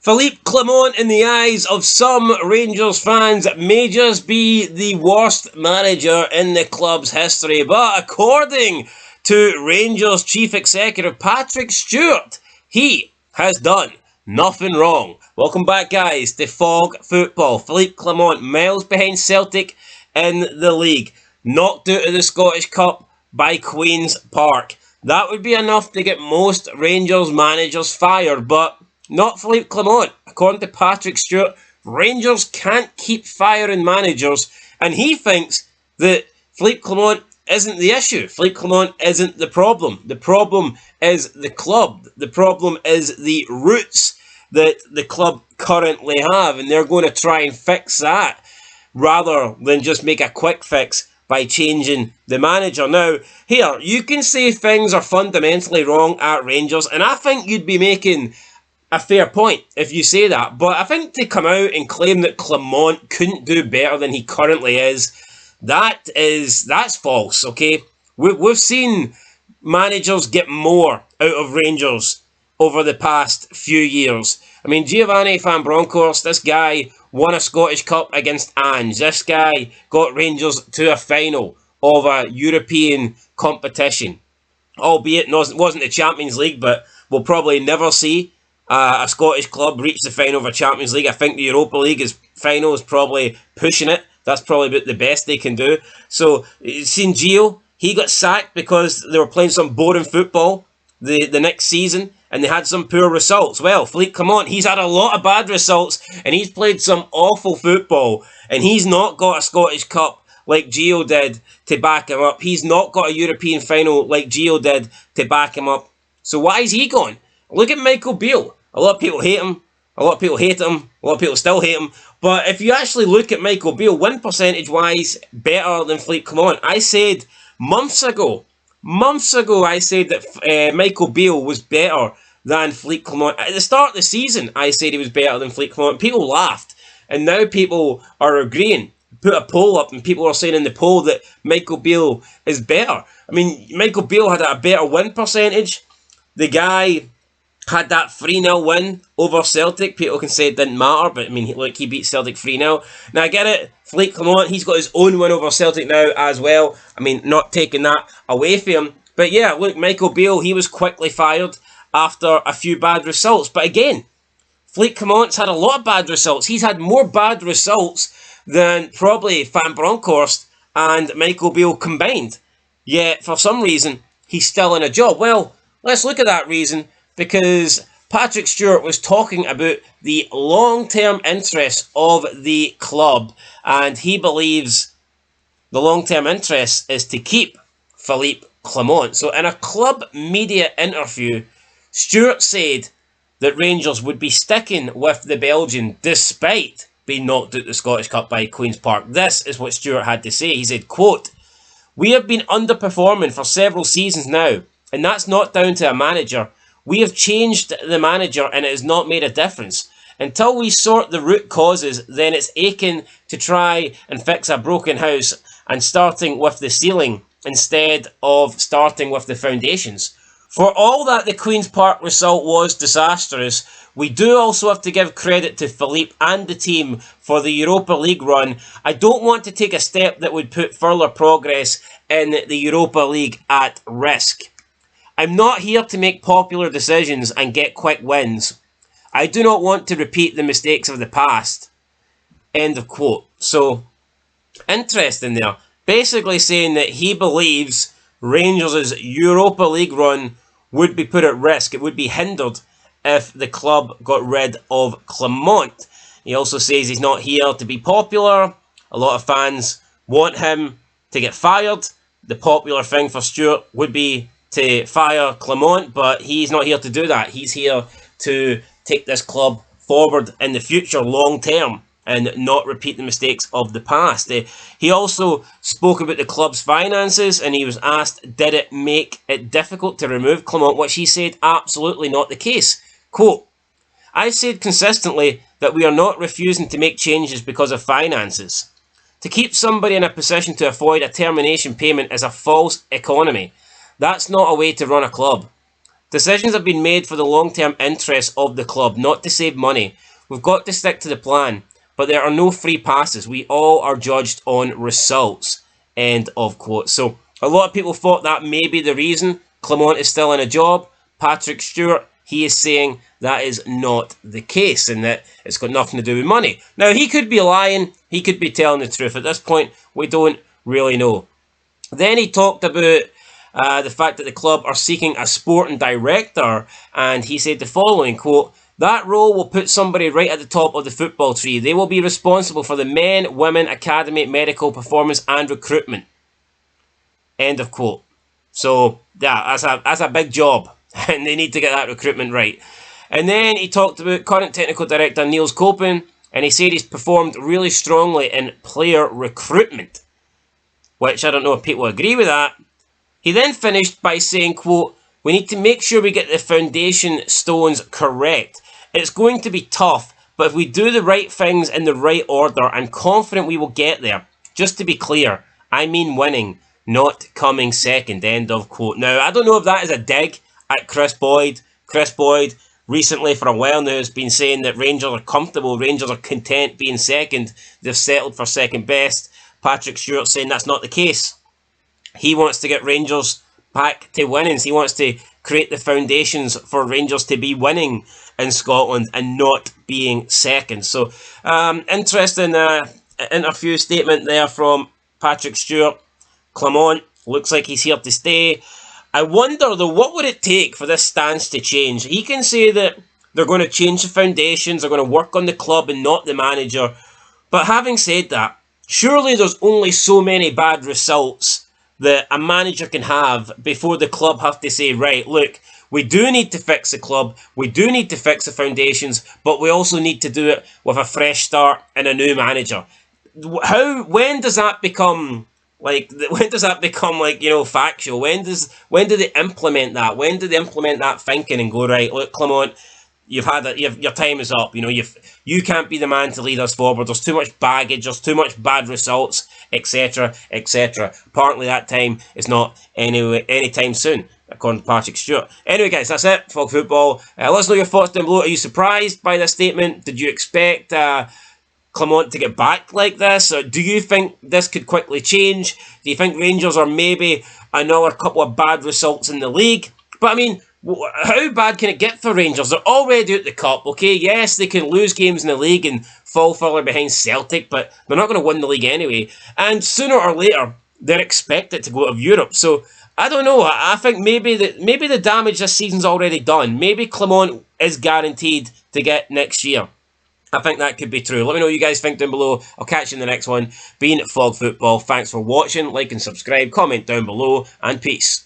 Philippe Clement, in the eyes of some Rangers fans, may just be the worst manager in the club's history. But according to Rangers Chief Executive Patrick Stewart, he has done nothing wrong. Welcome back, guys, to Fog Football. Philippe Clement, miles behind Celtic in the league. Knocked out of the Scottish Cup by Queen's Park. That would be enough to get most Rangers managers fired, but not Philippe Clement. According to Patrick Stewart, Rangers can't keep firing managers, and he thinks that Philippe Clement isn't the issue. Philippe Clement isn't the problem. The problem is the club. The problem is the roots that the club currently have, and they're going to try and fix that rather than just make a quick fix by changing the manager. Now, here, you can say things are fundamentally wrong at Rangers, and I think you'd be making a fair point if you say that, but I think to come out and claim that Clement couldn't do better than he currently is, that's false, okay? We've seen managers get more out of Rangers over the past few years. I mean, Giovanni Van Bronckhorst, this guy won a Scottish Cup against Ange. This guy got Rangers to a final of a European competition, albeit it wasn't the Champions League, but we'll probably never see a Scottish club reach the final of a Champions League. I think the Europa League final is probably pushing it. That's probably about the best they can do. So, seen Gio, he got sacked because they were playing some boring football the next season, and they had some poor results. Well, Philippe Clement, he's had a lot of bad results, and he's played some awful football, and he's not got a Scottish Cup like Gio did to back him up. He's not got a European final like Gio did to back him up. So why is he gone? Look at Michael Beale. A lot of people hate him. A lot of people hate him. A lot of people still hate him. But if you actually look at Michael Beale, win percentage-wise, better than Philippe Clement. I said months ago, I said that Michael Beale was better than Philippe Clement. At the start of the season, I said he was better than Philippe Clement. People laughed. And now people are agreeing. Put a poll up and people are saying in the poll that Michael Beale is better. I mean, Michael Beale had a better win percentage. The guy had that 3-0 win over Celtic. People can say it didn't matter, but I mean, look, he beat Celtic 3-0. Now, I get it. Philippe Clement, he's got his own win over Celtic now as well. I mean, not taking that away from him. But yeah, look, Michael Beale, he was quickly fired after a few bad results. But again, Philippe Clement's had a lot of bad results. He's had more bad results than probably Van Bronckhorst and Michael Beale combined. Yet, for some reason, he's still in a job. Well, let's look at that reason, because Patrick Stewart was talking about the long-term interests of the club, and he believes the long-term interest is to keep Philippe Clement. So in a club media interview, Stewart said that Rangers would be sticking with the Belgian despite being knocked out the Scottish Cup by Queen's Park. This is what Stewart had to say. He said, quote, "We have been underperforming for several seasons now, and that's not down to a manager. We have changed the manager and it has not made a difference. Until we sort the root causes, then it's aching to try and fix a broken house and starting with the ceiling instead of starting with the foundations." For all that the Queen's Park result was disastrous, we do also have to give credit to Philippe and the team for the Europa League run. I don't want to take a step that would put further progress in the Europa League at risk. I'm not here to make popular decisions and get quick wins. I do not want to repeat the mistakes of the past. End of quote. So, interesting there. Basically saying that he believes Rangers' Europa League run would be put at risk. It would be hindered if the club got rid of Clement. He also says he's not here to be popular. A lot of fans want him to get fired. The popular thing for Stewart would be to fire Clement, but he's not here to do that. He's here to take this club forward in the future, long term, and not repeat the mistakes of the past. He also spoke about the club's finances, and he was asked, did it make it difficult to remove Clement, which he said absolutely not the case. Quote, "I've said consistently that we are not refusing to make changes because of finances. To keep somebody in a position to avoid a termination payment is a false economy. That's not a way to run a club. Decisions have been made for the long-term interests of the club, not to save money. We've got to stick to the plan, but there are no free passes. We all are judged on results." End of quote. So a lot of people thought that may be the reason Clement is still in a job. Patrick Stewart, he is saying that is not the case and that it's got nothing to do with money. Now, he could be lying. He could be telling the truth. At this point, we don't really know. Then he talked about the fact that the club are seeking a sporting director, and he said the following, quote, "That role will put somebody right at the top of the football tree. They will be responsible for the men, women, academy, medical, performance and recruitment." End of quote. So, yeah, that's a big job, and they need to get that recruitment right. And then he talked about current technical director Niels Koppen, and he said he's performed really strongly in player recruitment, which I don't know if people agree with that. He then finished by saying, quote, "We need to make sure we get the foundation stones correct. It's going to be tough, but if we do the right things in the right order, I'm confident we will get there. Just to be clear, I mean winning, not coming second." End of quote. Now, I don't know if that is a dig at Chris Boyd. Chris Boyd recently, for a while now, has been saying that Rangers are comfortable, Rangers are content being second. They've settled for second best. Patrick Stewart saying that's not the case. He wants to get Rangers back to winnings. He wants to create the foundations for Rangers to be winning in Scotland and not being second. So, interesting interview statement there from Patrick Stewart. Clement looks like he's here to stay. I wonder, though, what would it take for this stance to change? He can say that they're going to change the foundations, they're going to work on the club and not the manager. But having said that, surely there's only so many bad results that a manager can have before the club have to say, right, look, we do need to fix the club, we do need to fix the foundations, but we also need to do it with a fresh start and a new manager. When does that become factual? When do they implement that? When do they implement that thinking and go, right, look, Clement, your time is up. You can't be the man to lead us forward. There's too much baggage. There's too much bad results, etc., etc. Apparently, that time is not anytime soon, according to Patrick Stewart. Anyway, guys, that's it for football. Let us know your thoughts down below. Are you surprised by this statement? Did you expect Clement to get back like this? Or do you think this could quickly change? Do you think Rangers are maybe another couple of bad results in the league? But I mean, how bad can it get for Rangers? They're already out the cup, okay? Yes, they can lose games in the league and fall further behind Celtic, but they're not going to win the league anyway. And sooner or later, they're expected to go out of Europe. So, I don't know. I think maybe the damage this season's already done. Maybe Clement is guaranteed to get next year. I think that could be true. Let me know what you guys think down below. I'll catch you in the next one. Being Fog Football, thanks for watching. Like and subscribe. Comment down below. And peace.